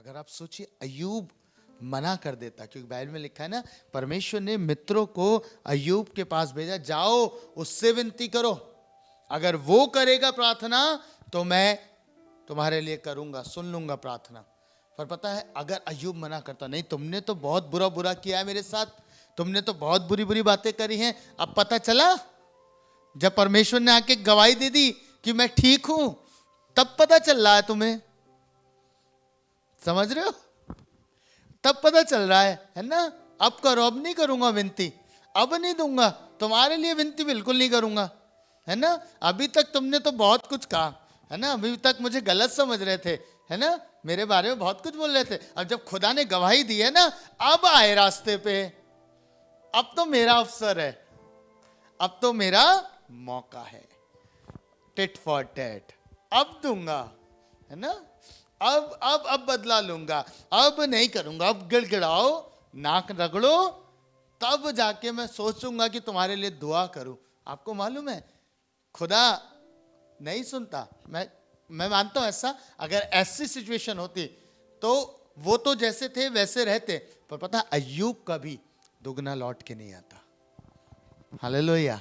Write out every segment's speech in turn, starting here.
अगर आप सोचिए अय्यूब मना कर देता, क्योंकि बाइबल में लिखा है ना, परमेश्वर ने मित्रों को अय्यूब के पास भेजा, जाओ उससे विनती करो, अगर वो करेगा प्रार्थना तो मैं तुम्हारे लिए करूंगा, सुन लूंगा प्रार्थना। पर पता है अगर अय्यूब मना करता, नहीं तुमने तो बहुत बुरा बुरा किया है मेरे साथ, तुमने तो बहुत बुरी बुरी बातें करी हैं, अब पता चला जब परमेश्वर ने आके गवाही दे दी कि मैं ठीक हूं, तब पता चल रहा है तुम्हें, समझ रहे हो, तब पता चल रहा है ना। अब करो, अब नहीं करूंगा विनती, अब नहीं दूंगा तुम्हारे लिए विनती, बिल्कुल नहीं करूंगा, है ना। अभी तक तुमने तो बहुत कुछ कहा, है ना, अभी तक मुझे गलत समझ रहे थे, है ना, मेरे बारे में बहुत कुछ बोल रहे थे, अब जब खुदा ने गवाही दी है ना, अब आए रास्ते पे, अब तो मेरा अवसर है, अब तो मेरा मौका है, टिट फॉर टैट, अब दूंगा, है ना, अब बदला लूंगा, अब नहीं करूंगा, अब गिड़गिड़ाओ, नाक रगड़ो, तब जाके मैं सोचूंगा कि तुम्हारे लिए दुआ करूं। आपको मालूम है खुदा नहीं सुनता। मैं मानता हूं ऐसा, अगर ऐसी सिचुएशन होती तो वो तो जैसे थे वैसे रहते, पर पता अय्यूब का भी दुगना लौट के नहीं आता। हालेलुया,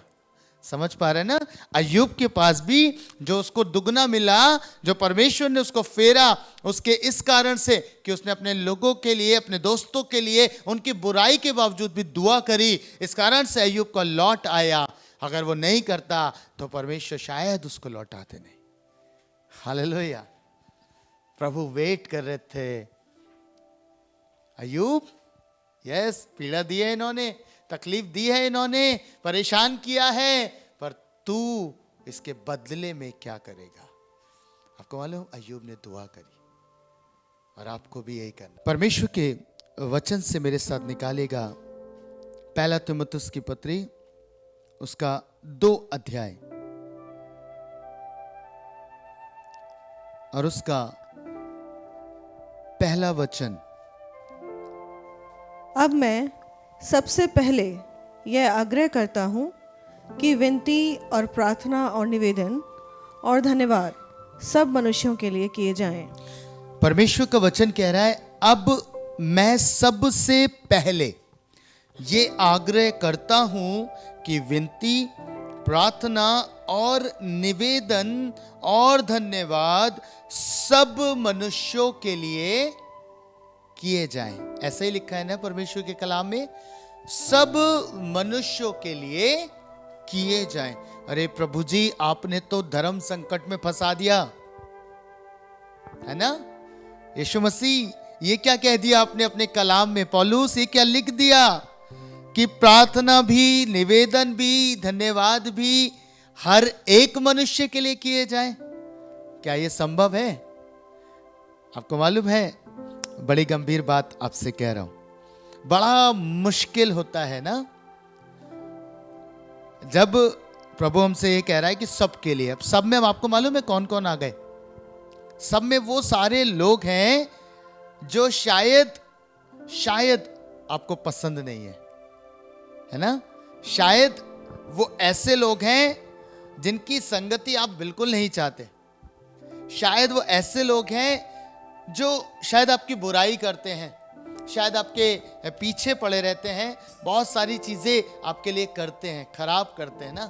समझ पा रहे ना। अय्यूब के पास भी जो उसको दुगना मिला, जो परमेश्वर ने उसको फेरा, उसके इस कारण से कि उसने अपने लोगों के लिए, अपने दोस्तों के लिए उनकी बुराई के बावजूद भी दुआ करी, इस कारण से अय्यूब का लौट आया। अगर वो नहीं करता तो परमेश्वर शायद उसको लौटाते नहीं। हालेलुया, प्रभु वेट कर रहे थे। अय्यूब, यस, पीड़ा दी है इन्होंने, तकलीफ दी है इन्होंने, परेशान किया है, पर तू इसके बदले में क्या करेगा। आपको मालूम अय्यूब ने दुआ करी, और आपको भी यही करना। परमेश्वर के वचन से मेरे साथ निकालेगा पहला तीमुथियुस की पत्री, उसका 2 अध्याय और उसका पहला वचन। अब मैं सबसे पहले यह आग्रह करता हूँ कि विनती और प्रार्थना और निवेदन और धन्यवाद सब मनुष्यों के लिए किए जाएं। परमेश्वर का वचन कह रहा है, अब मैं सबसे पहले ये आग्रह करता हूं कि विनती, प्रार्थना और निवेदन और धन्यवाद सब मनुष्यों के लिए किए जाएं। ऐसे ही लिखा है ना परमेश्वर के कलाम में, सब मनुष्यों के लिए किए जाएं। अरे प्रभु जी, आपने तो धर्म संकट में फंसा दिया, है ना। यीशु मसीह, ये क्या कह दिया आपने अपने कलाम में, पौलुस ये क्या लिख दिया कि प्रार्थना भी, निवेदन भी, धन्यवाद भी हर एक मनुष्य के लिए किए जाएं। क्या ये संभव है? आपको मालूम है, बड़ी गंभीर बात आपसे कह रहा हूं, बड़ा मुश्किल होता है ना जब प्रभु हमसे ये कह रहा है कि सबके लिए। अब सब में आपको मालूम है कौन कौन आ गए? सब में वो सारे लोग हैं जो शायद आपको पसंद नहीं है ना। शायद वो ऐसे लोग हैं जिनकी संगति आप बिल्कुल नहीं चाहते। शायद वो ऐसे लोग हैं जो शायद आपकी बुराई करते हैं, शायद आपके पीछे पड़े रहते हैं, बहुत सारी चीजें आपके लिए करते हैं, खराब करते हैं ना।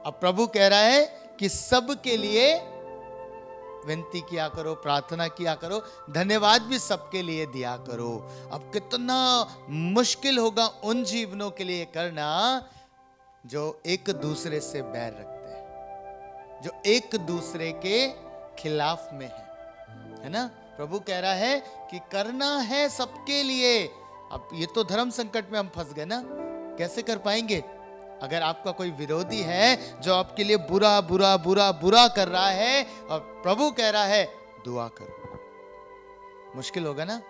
अब प्रभु कह रहा है कि सब के लिए विनती किया करो, प्रार्थना किया करो, धन्यवाद भी सबके लिए दिया करो। अब कितना मुश्किल होगा उन जीवनों के लिए करना जो एक दूसरे से बैर रखते हैं, जो एक दूसरे के खिलाफ में है ना। प्रभु कह रहा है कि करना है सबके लिए। अब ये तो धर्म संकट में हम फंस गए ना, कैसे कर पाएंगे? अगर आपका कोई विरोधी है जो आपके लिए बुरा बुरा बुरा बुरा कर रहा है और प्रभु कह रहा है दुआ करो, मुश्किल होगा ना।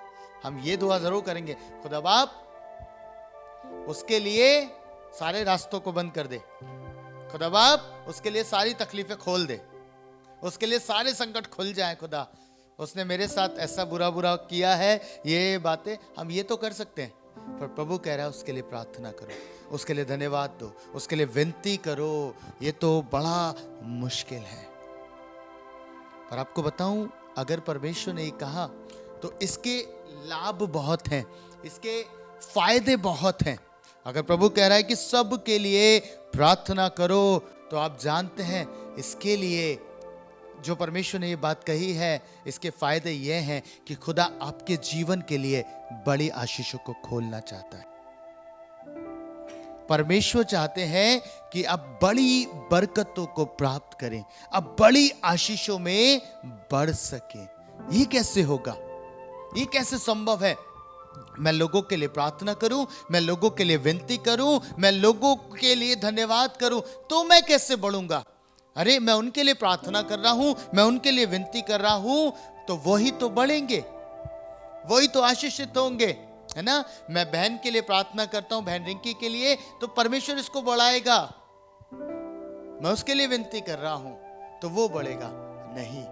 हम ये दुआ जरूर करेंगे, खुदा बाप उसके लिए सारे रास्तों को बंद कर दे, खुदा बाप उसके लिए सारी तकलीफें खोल दे, उसके लिए सारे संकट खुल जाए। खुदा, उसने मेरे साथ ऐसा बुरा बुरा किया है, ये बातें हम ये तो कर सकते हैं, पर प्रभु कह रहा है उसके लिए प्रार्थना करो, उसके लिए धन्यवाद दो, उसके लिए विनती करो। ये तो बड़ा मुश्किल है। पर आपको बताऊं, अगर परमेश्वर ने कहा तो इसके लाभ बहुत हैं, इसके फायदे बहुत हैं। अगर प्रभु कह रहा है कि सब के लिए प्रार्थना करो, तो आप जानते हैं इसके लिए जो परमेश्वर ने ये बात कही है, इसके फायदे ये हैं कि खुदा आपके जीवन के लिए बड़ी आशीषों को खोलना चाहता है। परमेश्वर चाहते हैं कि आप बड़ी बरकतों को प्राप्त करें, आप बड़ी आशीषों में बढ़ सकें। ये कैसे होगा? ये कैसे संभव है? मैं लोगों के लिए प्रार्थना करूं, मैं लोगों के लिए विनती करूं, मैं लोगों के लिए धन्यवाद करूं, तो मैं कैसे बढ़ूंगा? अरे मैं उनके लिए प्रार्थना कर रहा हूं, मैं उनके लिए विनती कर रहा हूं, तो वही तो बढ़ेंगे, वही तो आशीषित होंगे, है ना। मैं बहन के लिए प्रार्थना करता हूं, बहन रिंकी के लिए, तो परमेश्वर इसको बढ़ाएगा। मैं उसके लिए विनती कर रहा हूं तो वो बढ़ेगा नहीं।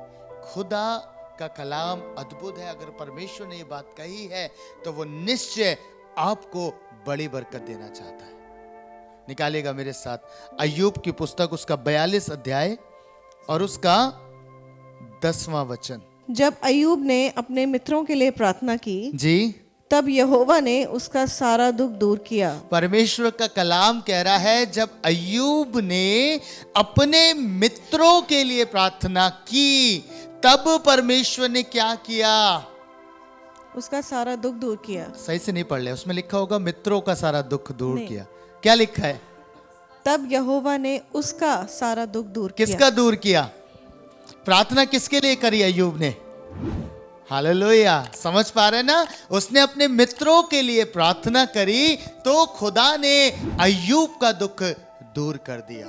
खुदा का कलाम अद्भुत है। अगर परमेश्वर ने ये बात कही है तो वो निश्चय आपको बड़ी बरकत देना चाहता है। निकालिएगा मेरे साथ अय्यूब की पुस्तक, उसका 42 अध्याय और उसका 10वां वचन। जब अय्यूब ने अपने मित्रों के लिए प्रार्थना की जी, तब यहोवा ने उसका सारा दुख दूर किया। परमेश्वर का कलाम कह रहा है, जब अय्यूब ने अपने मित्रों के लिए प्रार्थना की, तब परमेश्वर ने क्या किया? उसका सारा दुख दूर किया। सही से नहीं पढ़ लिया, उसमें लिखा होगा मित्रों का सारा दुख दूर किया। क्या लिखा है? तब यहोवा ने उसका सारा दुख दूर किया। किसका दूर किया? प्रार्थना किसके लिए करी अय्यूब ने? हालेलुया। समझ पा रहे ना? उसने अपने मित्रों के लिए प्रार्थना करी तो खुदा ने अय्यूब का दुख दूर कर दिया।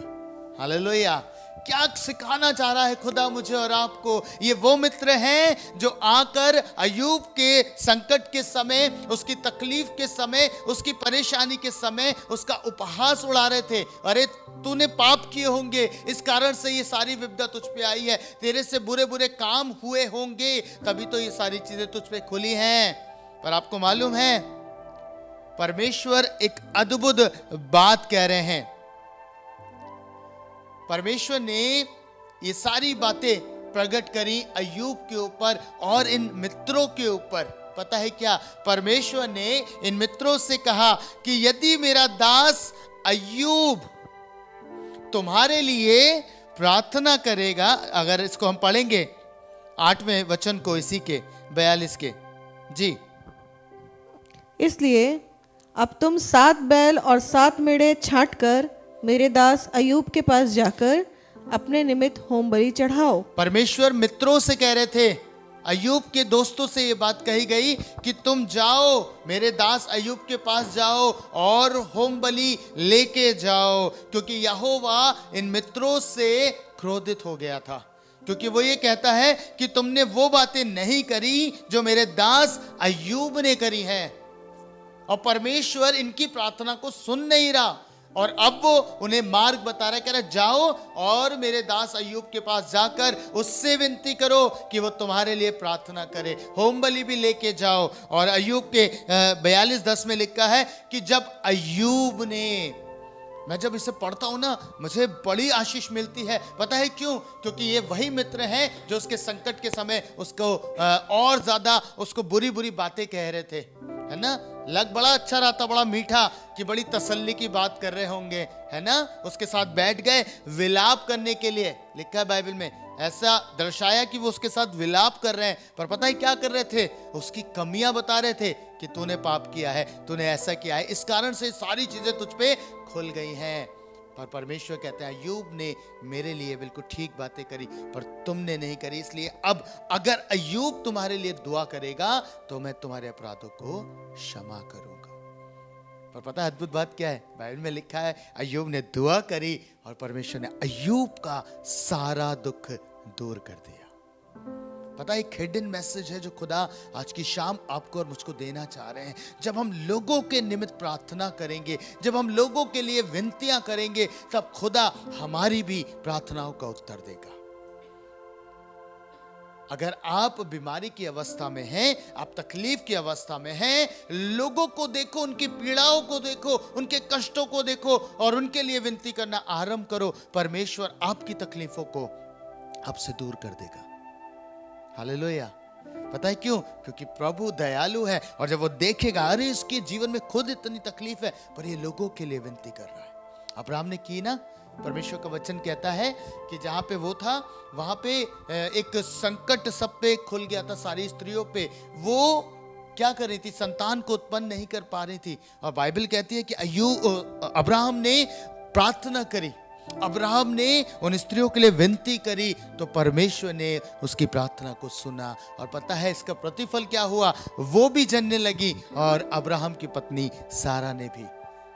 हालेलुया। क्या सिखाना चाह रहा है खुदा मुझे और आपको? ये वो मित्र हैं जो आकर अय्यूब के संकट के समय, उसकी तकलीफ के समय, उसकी परेशानी के समय उसका उपहास उड़ा रहे थे। अरे तूने पाप किए होंगे, इस कारण से ये सारी विपदा तुझ पे आई है, तेरे से बुरे बुरे काम हुए होंगे, तभी तो ये सारी चीजें तुझ पे खुली हैं। पर आपको मालूम है, परमेश्वर एक अद्भुत बात कह रहे हैं। परमेश्वर ने ये सारी बातें प्रकट करी अय्यूब के ऊपर और इन मित्रों के ऊपर। पता है क्या? परमेश्वर ने इन मित्रों से कहा कि यदि मेरा दास अय्यूब तुम्हारे लिए प्रार्थना करेगा, अगर इसको हम पढ़ेंगे 8वें वचन को, इसी के 42 के। जी, इसलिए अब तुम 7 बैल और 7 मेढ़े छांट कर मेरे दास अय्यूब के पास जाकर अपने निमित्त होम बलि चढ़ाओ। परमेश्वर मित्रों से कह रहे थे, अय्यूब के दोस्तों से ये बात कही गई कि तुम जाओ, मेरे दास अय्यूब के पास जाओ और होम बलि लेके जाओ, क्योंकि यहोवा इन मित्रों से क्रोधित हो गया था, क्योंकि वो ये कहता है कि तुमने वो बातें नहीं करी जो मेरे दास अय्यूब ने करी हैं। और परमेश्वर इनकी प्रार्थना को सुन नहीं रहा, और अब वो उन्हें मार्ग बता रहा है, कह रहा है जाओ और मेरे दास अय्यूब के पास जाकर उससे विनती करो कि वो तुम्हारे लिए प्रार्थना करे, होम बलि भी लेके जाओ। और अय्यूब के 42:10 में लिखा है कि जब अय्यूब ने, मैं जब इसे पढ़ता हूं ना, मुझे बड़ी आशीष मिलती है। पता है क्यों? क्योंकि ये वही मित्र हैं जो उसके संकट के समय उसको और ज्यादा उसको बुरी बुरी बातें कह रहे थे, है ना। लग बड़ा अच्छा रहा था, बड़ा मीठा, कि बड़ी तसल्ली की बात कर रहे होंगे, है ना। उसके साथ बैठ गए विलाप करने के लिए, लिखा है बाइबल में, ऐसा दर्शाया कि वो उसके साथ विलाप कर रहे हैं। पर पता है क्या कर रहे थे? उसकी कमियां बता रहे थे कि तूने पाप किया है, तूने ऐसा किया है, इस कारण से सारी चीजें तुझ पे खुल गई हैं। पर परमेश्वर कहते हैं अय्यूब ने मेरे लिए बिल्कुल ठीक बातें करी, पर तुमने नहीं करी, इसलिए अब अगर अय्यूब तुम्हारे लिए दुआ करेगा तो मैं तुम्हारे अपराधों को क्षमा करूंगा। पर पता है अद्भुत बात क्या है? बाइबल में लिखा है अय्यूब ने दुआ करी और परमेश्वर ने अय्यूब का सारा दुख दूर कर दिया। पता है एक हिडन मैसेज है जो खुदा आज की शाम आपको और मुझको देना चाह रहे हैं। जब हम लोगों के निमित्त प्रार्थना करेंगे, जब हम लोगों के लिए विनतियां करेंगे, तब खुदा हमारी भी प्रार्थनाओं का उत्तर देगा। अगर आप बीमारी की अवस्था में हैं, आप तकलीफ की अवस्था में हैं, लोगों को देखो, उनकी पीड़ाओं को देखो, उनके कष्टों को देखो और उनके लिए विनती करना आरंभ करो, परमेश्वर आपकी तकलीफों को आपसे दूर कर देगा। हालेलुया। पता है क्यों? क्योंकि प्रभु दयालु है, और जब वो देखेगा अरे इसके जीवन में खुद इतनी तकलीफ है पर ये लोगों के लिए विनती कर रहा है। अब्राहम ने की ना, परमेश्वर का वचन कहता है कि जहाँ पे वो था वहाँ पे एक संकट सब पे खुल गया था, सारी स्त्रियों पे। वो क्या कर रही थी? संतान को उत्पन्न नहीं कर पा रही थी, और बाइबल कहती है कि अब्राहम ने प्रार्थना करी, अब्राहम ने उन स्त्रियों के लिए विनती करी, तो परमेश्वर ने उसकी प्रार्थना को सुना। और पता है इसका प्रतिफल क्या हुआ? वो भी जनने लगी, और अब्राहम की पत्नी सारा ने भी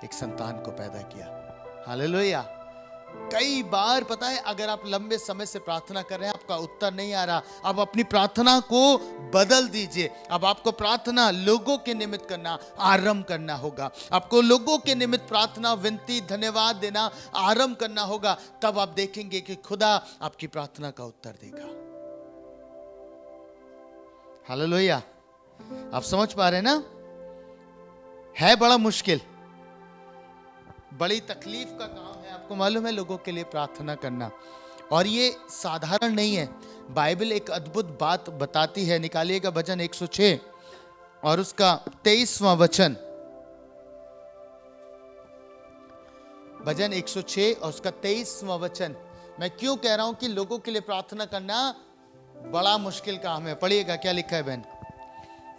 एक संतान को पैदा किया। हालेलुया। कई बार पता है, अगर आप लंबे समय से प्रार्थना कर रहे हैं, आपका उत्तर नहीं आ रहा, अब अपनी प्रार्थना को बदल दीजिए। अब आपको प्रार्थना लोगों के निमित्त करना आरंभ करना होगा। आपको लोगों के निमित्त प्रार्थना, विनती, धन्यवाद देना आरंभ करना होगा। तब आप देखेंगे कि खुदा आपकी प्रार्थना का उत्तर देगा। हालेलुया। आप समझ पा रहे हैं ना? है बड़ा मुश्किल, बड़ी तकलीफ का काम है, आपको मालूम है, लोगों के लिए प्रार्थना करना। और ये साधारण नहीं है। बाइबल एक अद्भुत बात बताती है। निकालिएगा भजन 106 और उसका 23वां वचन। भजन 106 और उसका 23वां वचन। मैं क्यों कह रहा हूं कि लोगों के लिए प्रार्थना करना बड़ा मुश्किल काम है? पढ़िएगा क्या लिखा है बहन।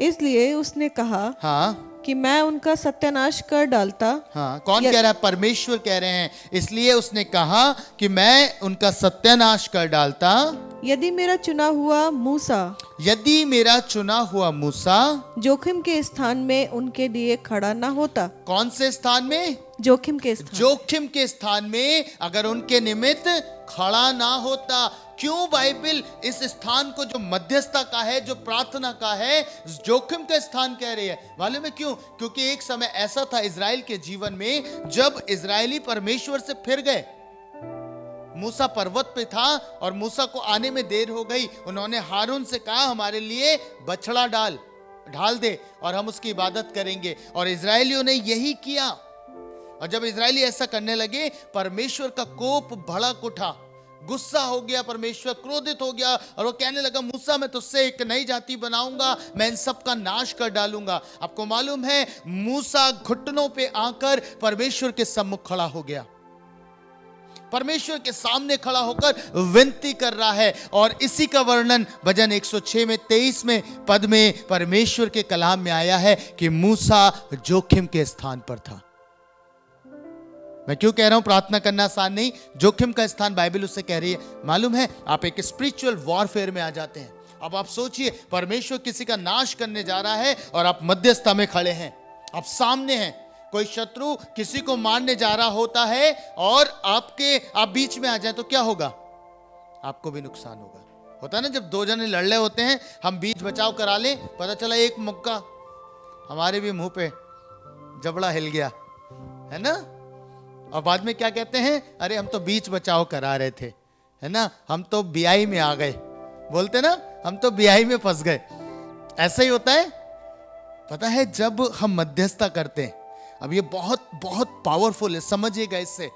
इसलिए उसने कहा हाँ कि मैं उनका सत्यानाश कर डालता। हाँ, कौन कह रहा है? परमेश्वर कह रहे हैं। इसलिए उसने कहा कि मैं उनका सत्यानाश कर डालता। यदि मेरा चुना हुआ मूसा, यदि मेरा चुना हुआ मूसा जोखिम के स्थान में उनके लिए खड़ा ना होता। कौन से स्थान में? जोखिम के स्थान। जोखिम के स्थान में अगर उनके निमित्त खड़ा ना होता। क्यों बाइबल इस स्थान को जो मध्यस्थता का है, जो प्रार्थना का है, जोखिम का स्थान कह रही है? मालूम है क्यों? क्योंकि एक समय ऐसा था इजराइल के जीवन में जब इजरायली परमेश्वर से फिर गए। मूसा पर्वत पे था और मूसा को आने में देर हो गई। उन्होंने हारून से कहा हमारे लिए बछड़ा ढाल दे और हम उसकी इबादत करेंगे, और इजरायलियों ने यही किया। और जब इजरायली ऐसा करने लगे, परमेश्वर का कोप भड़क उठा, गुस्सा हो गया, परमेश्वर क्रोधित हो गया, और वो कहने लगा मूसा मैं तुझसे एक नई जाति बनाऊंगा, मैं इन सब का नाश कर डालूंगा। आपको मालूम है मूसा घुटनों पे आकर परमेश्वर के सम्मुख खड़ा हो गया, परमेश्वर के सामने खड़ा होकर विनती कर रहा है। और इसी का वर्णन भजन 106 में 23वें पद में परमेश्वर के कलाम में आया है कि मूसा जोखिम के स्थान पर था। मैं क्यों कह रहा हूं प्रार्थना करना आसान नहीं? जोखिम का स्थान बाइबल उससे कह रही है। मालूम है, आप एक स्पिरिचुअल वॉरफेयर में आ जाते हैं। अब आप सोचिए, परमेश्वर किसी का नाश करने जा रहा है और आप मध्यस्थता में खड़े हैं, आप सामने हैं। कोई शत्रु किसी को मारने जा रहा होता है और आप बीच में आ जाए तो क्या होगा? आपको भी नुकसान होगा। होता है ना, जब दो जने लड़ रहे होते हैं, हम बीच बचाव करा लें, पता चला एक मुक्का हमारे भी मुंह पे जबड़ा हिल गया, है ना? और बाद में क्या कहते हैं? अरे हम तो बीच बचाव करा रहे थे, है ना, हम तो बियाई में आ गए। बोलते ना, हम तो बियाई में फंस गए। ऐसा ही होता है। पता है, जब हम मध्यस्थता करते हैं, अब ये बहुत बहुत पावरफुल है, समझिएगा इससे,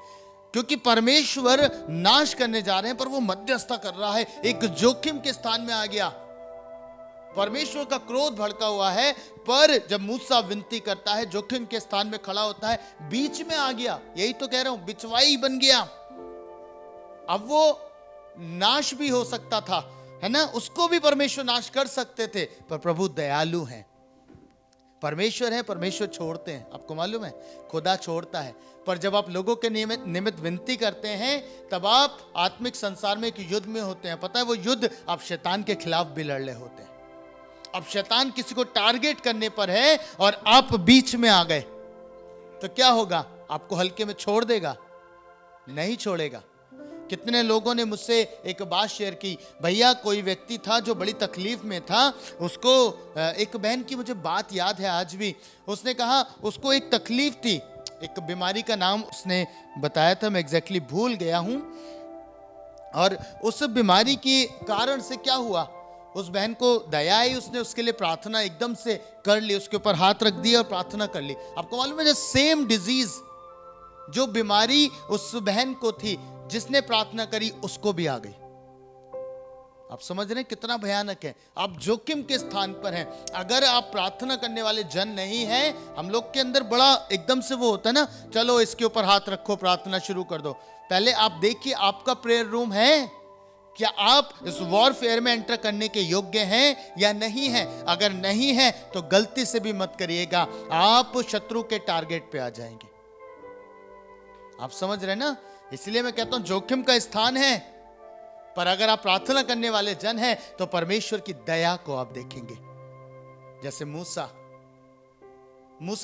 क्योंकि परमेश्वर नाश करने जा रहे हैं पर वो मध्यस्थता कर रहा है। एक जोखिम के स्थान में आ गया, परमेश्वर का क्रोध भड़का हुआ है, पर जब मूसा विनती करता है, जोखिम के स्थान में खड़ा होता है, बीच में आ गया। यही तो कह रहा हूं, बिचवाई बन गया। अब वो नाश भी हो सकता था, है ना, उसको भी परमेश्वर नाश कर सकते थे, पर प्रभु दयालु हैं, परमेश्वर है, परमेश्वर छोड़ते हैं। आपको मालूम है, खुदा छोड़ता है, पर जब आप लोगों के निमित्त विनती करते हैं, तब आप आत्मिक संसार में एक युद्ध में होते हैं। पता है, वो युद्ध आप शैतान के खिलाफ भी लड़ रहे होते हैं। अब शैतान किसी को टारगेट करने पर है और आप बीच में आ गए, तो क्या होगा? आपको हल्के में छोड़ देगा? नहीं छोड़ेगा। कितने लोगों ने मुझसे एक बात शेयर की, भैया कोई व्यक्ति था जो बड़ी तकलीफ में था, उसको एक बहन की मुझे बात याद है आज भी। उसने कहा उसको एक तकलीफ थी, एक बीमारी का नाम उसने बताया था, मैं एग्जैक्टली भूल गया हूं। और उस बीमारी के कारण से क्या हुआ, उस बहन को दया आई, उसने उसके लिए प्रार्थना एकदम से कर ली, उसके ऊपर हाथ रख दिया और प्रार्थना कर ली। आपको मालूम है, जो सेम डिजीज, जो बीमारी उस बहन को थी, जिसने प्रार्थना करी उसको भी आ गई। आप समझ रहे हैं कितना भयानक है। आप जोखिम के स्थान पर हैं। अगर आप प्रार्थना करने वाले जन नहीं हैं, हम लोग के अंदर बड़ा एकदम से वो होता है ना, चलो इसके ऊपर हाथ रखो, प्रार्थना शुरू कर दो। पहले आप देखिए आपका प्रेयर रूम है, क्या आप इस वॉरफेयर में एंटर करने के योग्य हैं या नहीं हैं? अगर नहीं है तो गलती से भी मत करिएगा, आप शत्रु के टारगेट पे आ जाएंगे। आप समझ रहे हैं ना? इसलिए मैं कहता हूं जोखिम का स्थान है, पर अगर आप प्रार्थना करने वाले जन हैं तो परमेश्वर की दया को आप देखेंगे। जैसे मूसा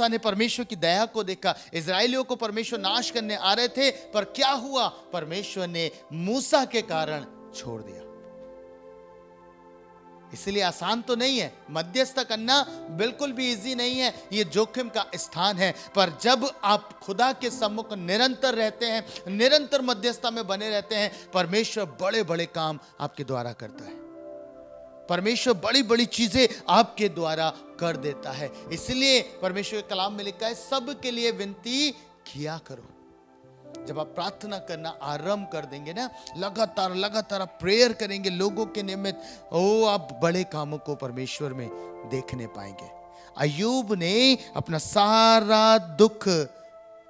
ने परमेश्वर की दया को देखा। इजरायलियों को परमेश्वर नाश करने आ रहे थे, पर क्या हुआ? परमेश्वर ने मूसा के कारण छोड़ दिया। इसलिए आसान तो नहीं है, मध्यस्थ करना बिल्कुल भी इजी नहीं है, ये जोखिम का स्थान है। पर जब आप खुदा के सम्मुख निरंतर रहते हैं, निरंतर मध्यस्थता में बने रहते हैं, परमेश्वर बड़े बड़े काम आपके द्वारा करता है। परमेश्वर बड़ी बड़ी चीजें आपके द्वारा कर देता है। इसलिए परमेश्वर के कलाम में लिखा है, सब के लिए विनती किया करो। जब आप प्रार्थना करना आरंभ कर देंगे ना, लगातार लगातार आप प्रेयर करेंगे लोगों के निमित्त, आप बड़े कामों को परमेश्वर में देखने पाएंगे। अय्यूब ने अपना सारा दुख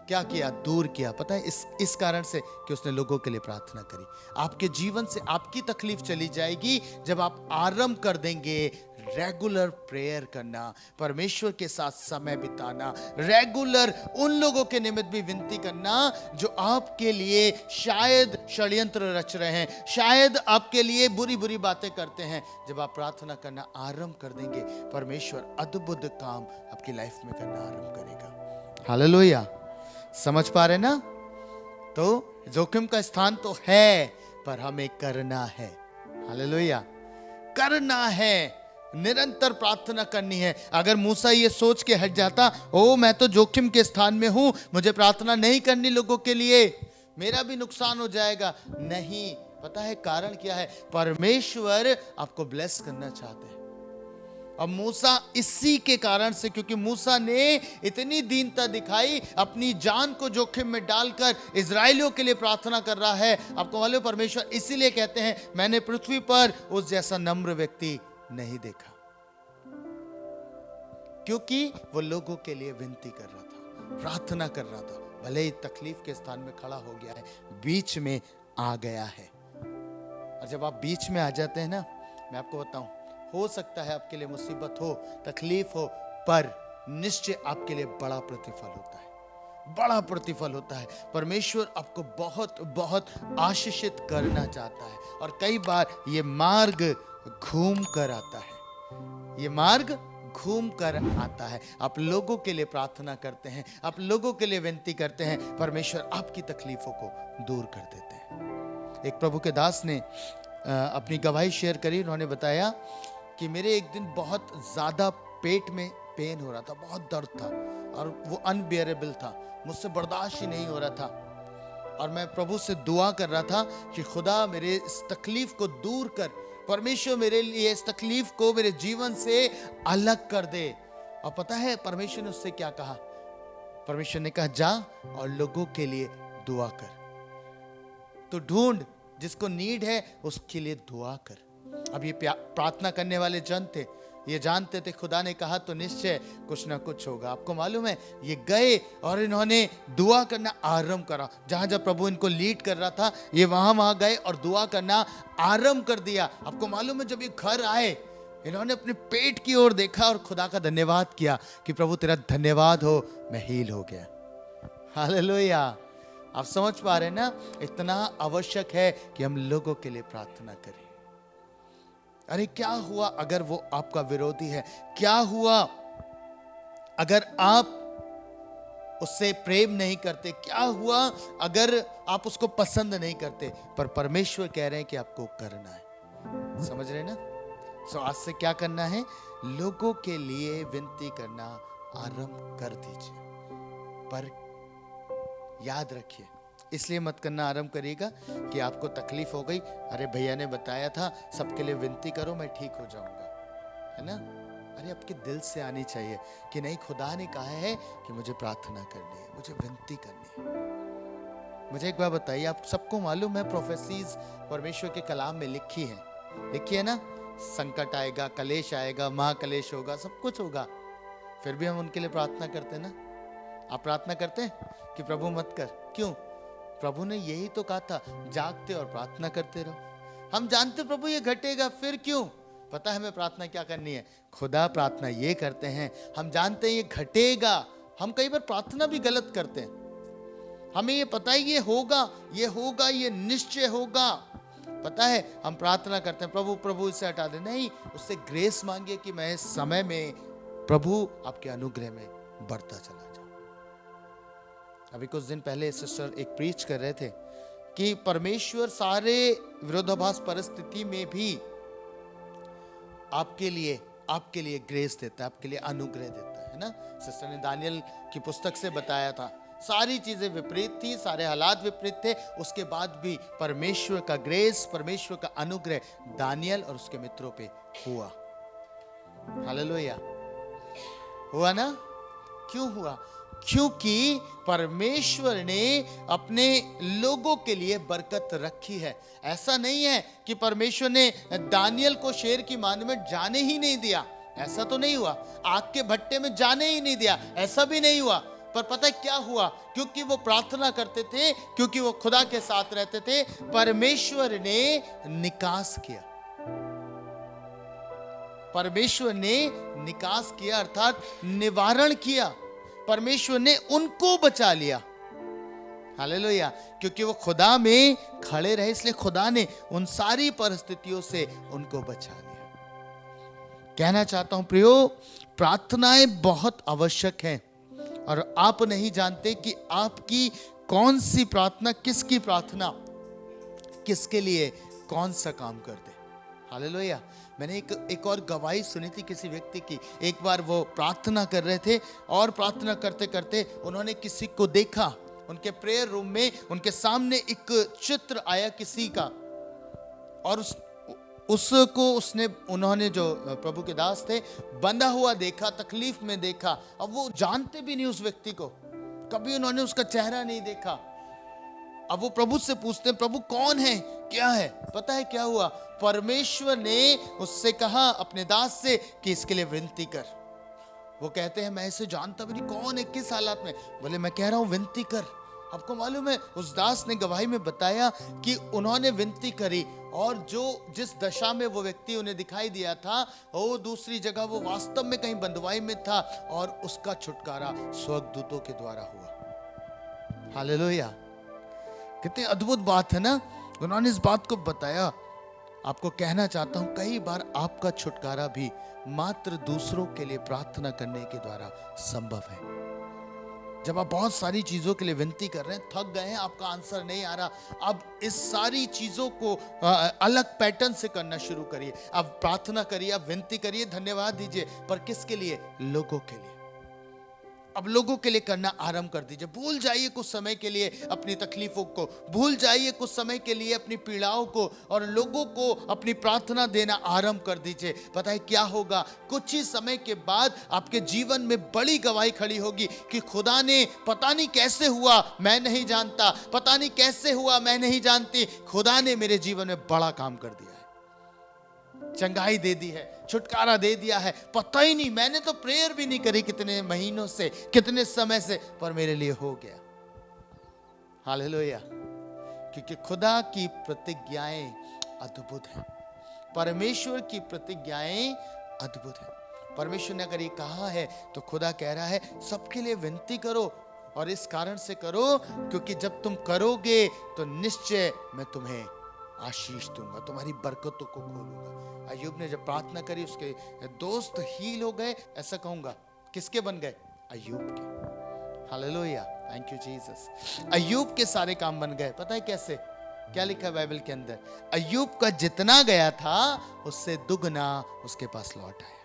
क्या किया? दूर किया। पता है इस कारण से कि उसने लोगों के लिए प्रार्थना करी। आपके जीवन से आपकी तकलीफ चली जाएगी जब आप आरंभ कर देंगे रेगुलर प्रेयर करना, परमेश्वर के साथ समय बिताना, रेगुलर उन लोगों के निमित्त भी विनती करना जो आपके लिए शायद षड्यंत्र रच रहे हैं, शायद आपके लिए बुरी बुरी बातें करते हैं। जब आप प्रार्थना करना आरंभ कर देंगे, परमेश्वर अद्भुत काम आपकी लाइफ में करना आरंभ करेगा। हालेलुया। समझ पा रहे ना? तो जोखिम का स्थान तो है, पर हमें करना है। हालेलुया। करना है, निरंतर प्रार्थना करनी है। अगर मूसा ये सोच के हट जाता, मैं तो जोखिम के स्थान में हूं, मुझे प्रार्थना नहीं करनी लोगों के लिए, मेरा भी नुकसान हो जाएगा, नहीं। पता है कारण क्या है? परमेश्वर आपको ब्लेस करना चाहते हैं। अब मूसा इसी के कारण से, क्योंकि मूसा ने इतनी दीनता दिखाई, अपनी जान को जोखिम में डालकर इजरायलियों के लिए प्रार्थना कर रहा है। आपको मालूम, परमेश्वर इसीलिए कहते हैं, मैंने पृथ्वी पर उस जैसा नम्र व्यक्ति नहीं देखा, क्योंकि वो लोगों के लिए विनती कर रहा था, प्रार्थना कर रहा था। भले ही तकलीफ के स्थान में खड़ा हो गया है, बीच में आ गया है। और जब आप बीच में आ जाते हैं ना, मैं आपको बताऊं, हो सकता है आपके लिए मुसीबत हो, तकलीफ हो, पर निश्चय आपके लिए बड़ा प्रतिफल होता है, बड़ा प्रतिफल होता है। परमेश्वर आपको बहुत बहुत आशीषित करना चाहता है। और कई बार ये मार्ग घूम कर आता है, ये मार्ग घूम कर आता है। आप लोगों के लिए प्रार्थना करते हैं, आप लोगों के लिए विनती करते हैं, परमेश्वर आपकी तकलीफों को दूर कर देते हैं। एक प्रभु के दास ने अपनी गवाही शेयर करी। उन्होंने बताया कि मेरे एक दिन बहुत ज़्यादा पेट में पेन हो रहा था, बहुत दर्द था, और वो अनबियरेबल था, मुझसे बर्दाश्त ही नहीं हो रहा था। और मैं प्रभु से दुआ कर रहा था कि खुदा मेरे इस तकलीफ को दूर कर, परमेश्वर मेरे लिए इस तकलीफ को मेरे जीवन से अलग कर दे। और पता है परमेश्वर ने उससे क्या कहा? परमेश्वर ने कहा, जा और लोगों के लिए दुआ कर, तो ढूंढ, जिसको नीड है उसके लिए दुआ कर। अब ये प्रार्थना करने वाले जन थे, ये जानते थे खुदा ने कहा तो निश्चय कुछ ना कुछ होगा। आपको मालूम है, ये गए और इन्होंने दुआ करना आरंभ करा। जहां जब प्रभु इनको लीड कर रहा था, ये वहां गए और दुआ करना आरंभ कर दिया। आपको मालूम है, जब ये घर आए, इन्होंने अपने पेट की ओर देखा और खुदा का धन्यवाद किया कि प्रभु तेरा धन्यवाद हो, मैं हील हो गया। हालेलुया। आप समझ पा रहे हैं ना? इतना आवश्यक है कि हम लोगों के लिए प्रार्थना करें। अरे क्या हुआ अगर वो आपका विरोधी है? क्या हुआ अगर आप उससे प्रेम नहीं करते? क्या हुआ अगर आप उसको पसंद नहीं करते? पर परमेश्वर कह रहे हैं कि आपको करना है। समझ रहे ना? सो आज से क्या करना है? लोगों के लिए विनती करना आरंभ कर दीजिए। पर याद रखिए, इसलिए मत करना आरंभ करिएगा कि आपको तकलीफ हो गई, अरे भैया ने बताया था सबके लिए विनती करो मैं ठीक हो जाऊंगा, है ना? अरे आपके दिल से आनी चाहिए कि नहीं, खुदा ने कहा है कि मुझे प्रार्थना करनी है, मुझे विनती करनी है। मुझे एक बात बताइए, आप सबको मालूम है प्रोफेसीज परमेश्वर के कलाम में लिखी है, देखिए ना, संकट आएगा, कलेश आएगा, महाकलेश होगा, सब कुछ होगा, फिर भी हम उनके लिए प्रार्थना करते हैं ना। आप प्रार्थना करते हैं कि प्रभु मत कर, क्यों? प्रभु ने यही तो कहा था, जागते और प्रार्थना करते रहो। हम जानते प्रभु ये घटेगा, फिर क्यों? पता है हमें प्रार्थना क्या करनी है? खुदा प्रार्थना ये करते हैं, हम जानते हैं ये घटेगा। हम कई बार प्रार्थना भी गलत करते हैं, हमें ये पता है ये होगा, ये होगा, ये निश्चय होगा, पता है हम प्रार्थना करते हैं प्रभु प्रभु इसे हटा दे। नहीं, उससे ग्रेस मांगिए कि मैं इस समय में प्रभु आपके अनुग्रह में बढ़ता चला जाऊं। अभी कुछ दिन पहले सिस्टर एक प्रीच कर रहे थे कि परमेश्वर सारे विरोधाभास परिस्थिति में भी आपके लिए ग्रेस देता है, आपके लिए अनुग्रह देता है ना। सिस्टर ने दानियल की पुस्तक से बताया था, सारी चीजें विपरीत थी, सारे हालात विपरीत थे, उसके बाद भी परमेश्वर का ग्रेस, परमेश्वर का अनुग्रह दानियल और उसके मित्रों पे हुआ। हालेलुया, हुआ ना? क्यों हुआ? क्योंकि परमेश्वर ने अपने लोगों के लिए बरकत रखी है। ऐसा नहीं है कि परमेश्वर ने दानियल को शेर की मान में जाने ही नहीं दिया, ऐसा तो नहीं हुआ। आग के भट्टे में जाने ही नहीं दिया, ऐसा भी नहीं हुआ। पर पता है क्या हुआ? क्योंकि वो प्रार्थना करते थे, क्योंकि वो खुदा के साथ रहते थे, परमेश्वर ने निकास किया। परमेश्वर ने निकास किया अर्थात निवारण किया। परमेश्वर ने उनको बचा लिया। हालेलुया, क्योंकि वो खुदा में खड़े रहे, इसलिए खुदा ने उन सारी परिस्थितियों से उनको बचा लिया। कहना चाहता हूं प्रियो, प्रार्थनाएं बहुत आवश्यक हैं और आप नहीं जानते कि आपकी कौन सी प्रार्थना, किसकी प्रार्थना किसके लिए कौन सा काम कर दे। हालेलुया। मैंने एक और गवाही सुनी थी किसी व्यक्ति की। एक बार वो प्रार्थना कर रहे थे और प्रार्थना करते करते उन्होंने किसी को देखा, उनके प्रेयर रूम में उनके सामने एक चित्र आया किसी का, और उन्होंने जो प्रभु के दास थे बंधा हुआ देखा, तकलीफ में देखा। अब वो जानते भी नहीं उस व्यक्ति को, कभी उन्होंने उसका चेहरा नहीं देखा। अब वो प्रभु से पूछते हैं, प्रभु कौन है, क्या है? पता है क्या हुआ? परमेश्वर ने उससे कहा, अपने दास से, कि इसके लिए विनती कर। वो कहते हैं मैं इसे जानता भी नहीं, कौन है, किस हालात में? बोले मैं कह रहा हूं विनती कर। आपको मालूम है उस दास ने गवाही में बताया कि उन्होंने विनती करी और जिस दशा में वो व्यक्ति उन्हें दिखाई दिया था, वो दूसरी जगह वो वास्तव में कहीं बंधुआई में था और उसका छुटकारा स्वर्गदूतों के द्वारा हुआ। हालेलुया, कितनी अद्भुत बात है ना। उन्होंने इस बात को बताया। आपको कहना चाहता हूं, कई बार आपका छुटकारा भी मात्र दूसरों के लिए प्रार्थना करने के द्वारा संभव है। जब आप बहुत सारी चीजों के लिए विनती कर रहे हैं, थक गए हैं, आपका आंसर नहीं आ रहा, अब इस सारी चीजों को अलग पैटर्न से करना शुरू करिए। अब प्रार्थना करिए, अब विनती करिए, धन्यवाद दीजिए, पर किसके लिए? लोगों के लिए। अब लोगों के लिए करना आरंभ कर दीजिए। भूल जाइए कुछ समय के लिए अपनी तकलीफों को, भूल जाइए कुछ समय के लिए अपनी पीड़ाओं को, और लोगों को अपनी प्रार्थना देना आरंभ कर दीजिए। पता है क्या होगा? कुछ ही समय के बाद आपके जीवन में बड़ी गवाही खड़ी होगी कि खुदा ने, पता नहीं कैसे हुआ मैं नहीं जानता, पता नहीं कैसे हुआ मैं नहीं जानती, खुदा ने मेरे जीवन में बड़ा काम कर दिया है, चंगाई दे दी है, छुटकारा दे दिया है। पता ही नहीं, मैंने तो प्रेयर भी नहीं करी कितने महीनों से, कितने समय से, पर मेरे लिए हो गया। हालेलुया, क्योंकि खुदा की प्रतिज्ञाएं अद्भुत हैं। परमेश्वर की प्रतिज्ञाएं अद्भुत हैं। परमेश्वर ने अगर ये कहा है तो खुदा कह रहा है सबके लिए विनती करो, और इस कारण से करो क्योंकि जब तुम करोगे तो निश्चय मैं तुम्हें आशीष दूंगा, तुम्हारी बरकतों को खोलूंगा। अय्यूब ने जब प्रार्थना करी, उसके दोस्त हील हो गए। ऐसा कहूंगा, किसके बन गए? अय्यूब के। Hallelujah, thank you Jesus. Ayyub के सारे काम बन गए। पता है कैसे? क्या लिखा है बाइबल के अंदर? अय्यूब का जितना गया था उससे दुगना उसके पास लौट आया।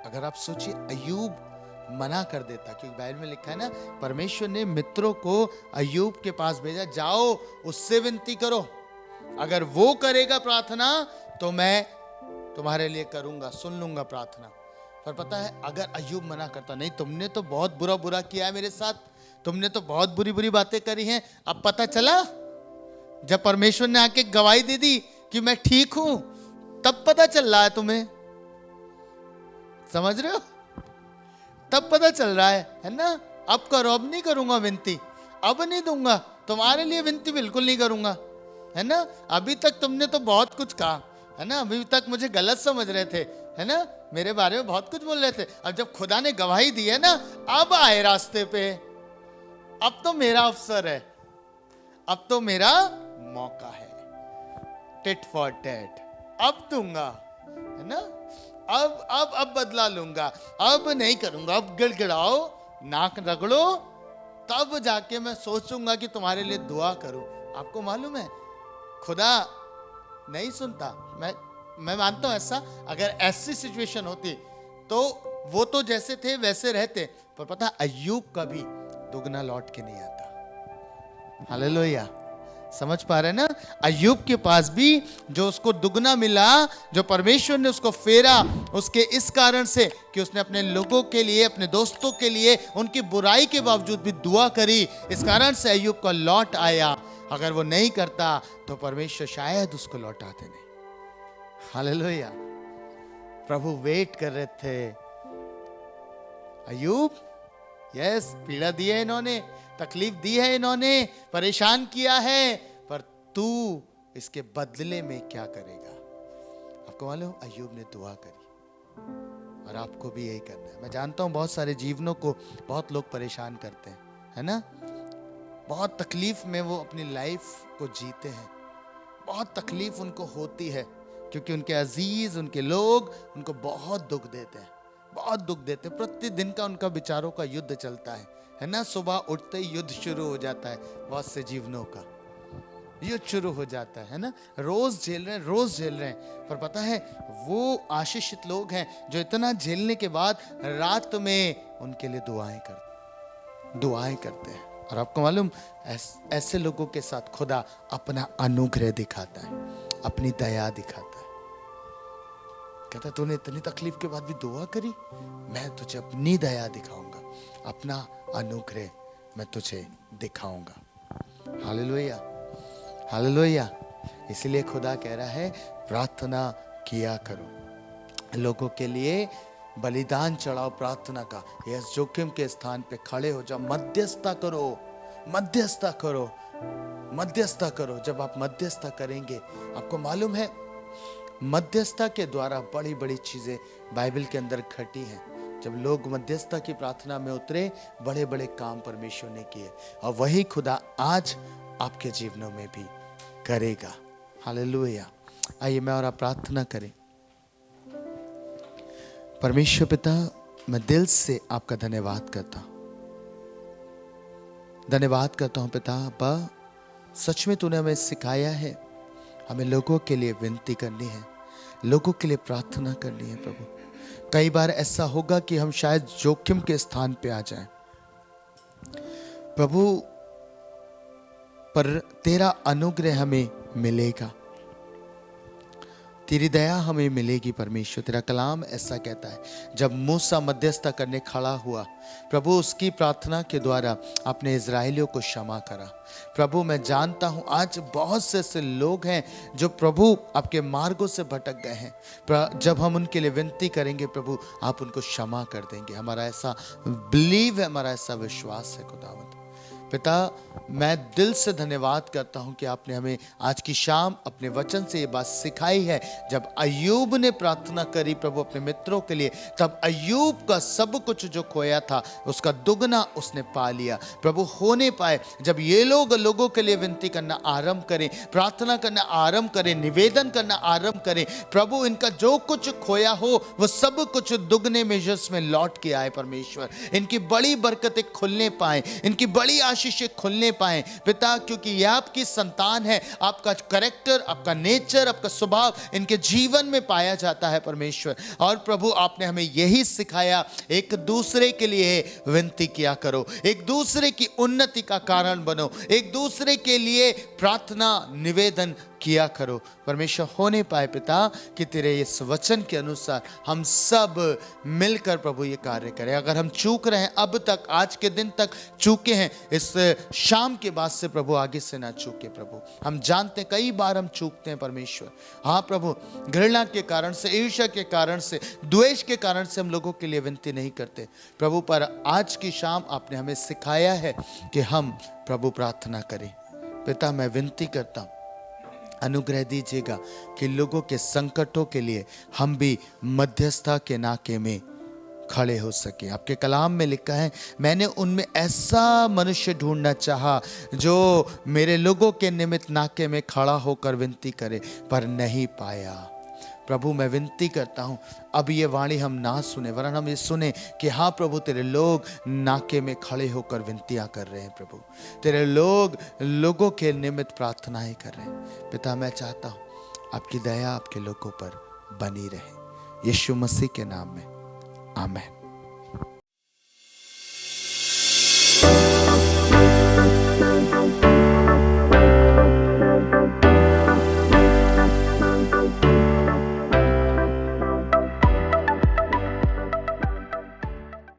अगर आप सोचिए, अय्यूब मना कर देता, क्योंकि बाइबल में लिखा है ना, परमेश्वर ने मित्रों को अय्यूब के पास भेजा, जाओ उससे विनती करो, अगर वो करेगा प्रार्थना तो मैं तुम्हारे लिए करूंगा, सुन लूंगा प्रार्थना। पर पता है अगर अय्यूब मना करता, नहीं तुमने तो बहुत बुरा किया है मेरे साथ, तुमने तो बहुत बुरी बातें करी हैं, अब पता चला जब परमेश्वर ने आके गवाही दे दी कि मैं ठीक हूं, तब पता चल रहा है तुम्हें, समझ रहे हो? तब पता चल रहा है ना? अब करो, अब नहीं करूंगा विनती, अब नहीं दूंगा, तुम्हारे लिए विनती बिल्कुल नहीं करूंगा, है ना? अभी तक तुमने तो बहुत कुछ कहा, है ना? अभी तक मुझे गलत समझ रहे थे, है ना? मेरे बारे में बहुत कुछ बोल रहे थे। अब जब खुदा ने गवाही दी है ना, अब आए रास्ते पे, अब तो मेरा अवसर है, अब तो मेरा मौका है, टिट फॉर टैट, अब दूंगा, है ना? अब बदला लूंगा, अब नहीं करूंगा, अब गिड़गिड़ाओ, नाक रगड़ो, तब जाके मैं सोचूंगा कि तुम्हारे लिए दुआ करूं। आपको मालूम है खुदा नहीं सुनता। मैं मानता हूं ऐसा, अगर ऐसी सिचुएशन होती तो वो तो जैसे थे वैसे रहते, पर पता अय्यूब कभी दुगना लौट के नहीं आता। हालेलुया, समझ पा रहे हैं ना? अय्यूब के पास भी जो उसको दुगना मिला, जो परमेश्वर ने उसको फेरा, उसके इस कारण से कि उसने अपने लोगों के लिए, अपने दोस्तों के लिए उनकी बुराई के बावजूद भी दुआ करी, इस कारण से अय्यूब का लौट आया। अगर वो नहीं करता तो परमेश्वर शायद उसको लौटाते नहीं। हालेलुया, प्रभु वेट कर रहे थे। अय्यूब, यस, पीड़ा दी है इन्होंने, तकलीफ दी है इन्होंने, परेशान किया है, पर तू इसके बदले में क्या करेगा? आपको मालूम, अय्यूब ने दुआ करी, और आपको भी यही करना है। मैं जानता हूं बहुत सारे जीवनों को बहुत लोग परेशान करते हैं, है ना? बहुत तकलीफ में वो अपनी लाइफ को जीते हैं, बहुत तकलीफ उनको होती है क्योंकि उनके अजीज, उनके लोग उनको बहुत दुख देते हैं, बहुत दुख देते हैं। प्रतिदिन का उनका विचारों का युद्ध चलता है ना? सुबह उठते ही युद्ध शुरू हो जाता है, बहुत से जीवनों का युद्ध शुरू हो जाता है ना? रोज झेल रहे हैं, रोज झेल रहे हैं। पर पता है वो आशीषित लोग हैं जो इतना झेलने के बाद रात में उनके लिए दुआएं करते हैं। और आपको मालूम, ऐसे लोगों के साथ खुदा अपना अनुग्रह दिखाता है, अपनी दया दिखाता है। कहता तूने इतनी तकलीफ के बाद भी दुआ करी, मैं तुझे अपनी दया दिखाऊंगा, अपना अनुग्रह मैं तुझे दिखाऊंगा। Hallelujah, hallelujah. इसलिए खुदा कह रहा है प्रार्थना किया करो, लोगों के लिए बलिदान चढ़ाओ प्रार्थना का। यस, जोखिम के स्थान पे खड़े हो जाओ, मध्यस्थता करो, मध्यस्थता करो, मध्यस्थता करो। जब आप मध्यस्थता करेंगे, आपको मालूम है मध्यस्थता के द्वारा बड़ी बड़ी चीजें बाइबल के अंदर घटी हैं। जब लोग मध्यस्थता की प्रार्थना में उतरे, बड़े बड़े काम परमेश्वर ने किए, और वही खुदा आज आपके जीवनों में भी करेगा। हालेलुया। आइए मैं और आप प्रार्थना करें। परमेश्वर पिता, मैं दिल से आपका धन्यवाद करता हूं, धन्यवाद करता हूं पिता। अब्बा, सच में तूने हमें सिखाया है, हमें लोगों के लिए विनती करनी है, लोगों के लिए प्रार्थना करनी है। प्रभु, कई बार ऐसा होगा कि हम शायद जोखिम के स्थान पे आ जाएं प्रभु, पर तेरा अनुग्रह हमें मिलेगा, तेरी दया हमें मिलेगी। परमेश्वर, तेरा कलाम ऐसा कहता है, जब मूसा मध्यस्थता करने खड़ा हुआ, प्रभु उसकी प्रार्थना के द्वारा अपने इजराइलियों को क्षमा करा। प्रभु, मैं जानता हूं आज बहुत से ऐसे लोग हैं जो प्रभु आपके मार्गों से भटक गए हैं। जब हम उनके लिए विनती करेंगे प्रभु, आप उनको क्षमा कर देंगे। हमारा ऐसा बिलीव है, हमारा ऐसा विश्वास है खुदावंद। पिता, मैं दिल से धन्यवाद करता हूं कि आपने हमें आज की शाम अपने वचन से ये बात सिखाई है। जब अय्यूब ने प्रार्थना करी प्रभु अपने मित्रों के लिए, तब अय्यूब का सब कुछ जो खोया था उसका दुगना उसने पा लिया। प्रभु, होने पाए जब ये लोग लोगों के लिए विनती करना आरंभ करें, प्रार्थना करना आरंभ करें, निवेदन करना आरंभ करें, प्रभु इनका जो कुछ खोया हो वो सब कुछ दुगने मेजर्स में लौट के आए। परमेश्वर, इनकी बड़ी बरकतें खुलने पाए, इनकी बड़ी आशीषें खुलने पाए पिता, क्योंकि ये आपकी संतान है। आपका कैरेक्टर, आपका नेचर, आपका स्वभाव इनके जीवन में पाया जाता है परमेश्वर। और प्रभु, आपने हमें यही सिखाया, एक दूसरे के लिए विनती किया करो, एक दूसरे की उन्नति का कारण बनो, एक दूसरे के लिए प्रार्थना निवेदन किया करो। परमेश्वर हो नहीं पाए पिता कि तेरे इस वचन के अनुसार हम सब मिलकर प्रभु ये कार्य करें। अगर हम चूक रहे हैं अब तक, आज के दिन तक चूके हैं, इस शाम के बाद से प्रभु आगे से ना चूके। प्रभु हम जानते हैं कई बार हम चूकते हैं परमेश्वर। हाँ प्रभु, घृणा के कारण से, ईर्ष्या के कारण से, द्वेष के कारण से हम लोगों के लिए विनती नहीं करते प्रभु। पर आज की शाम आपने हमें सिखाया है कि हम प्रभु प्रार्थना करें। पिता मैं विनती करता हूँ, अनुग्रह दीजिएगा कि लोगों के संकटों के लिए हम भी मध्यस्थता के नाके में खड़े हो सके। आपके कलाम में लिखा है, मैंने उनमें ऐसा मनुष्य ढूंढना चाहा जो मेरे लोगों के निमित्त नाके में खड़ा होकर विनती करे, पर नहीं पाया। प्रभु मैं विनती करता हूँ अब ये वाणी हम ना सुने, वरन हम ये सुने कि हाँ प्रभु तेरे लोग नाके में खड़े होकर विनतियाँ कर रहे हैं। प्रभु तेरे लोग लोगों के निमित्त प्रार्थनाएं कर रहे हैं। पिता मैं चाहता हूँ आपकी दया आपके लोगों पर बनी रहे, यीशु मसीह के नाम में, आमीन।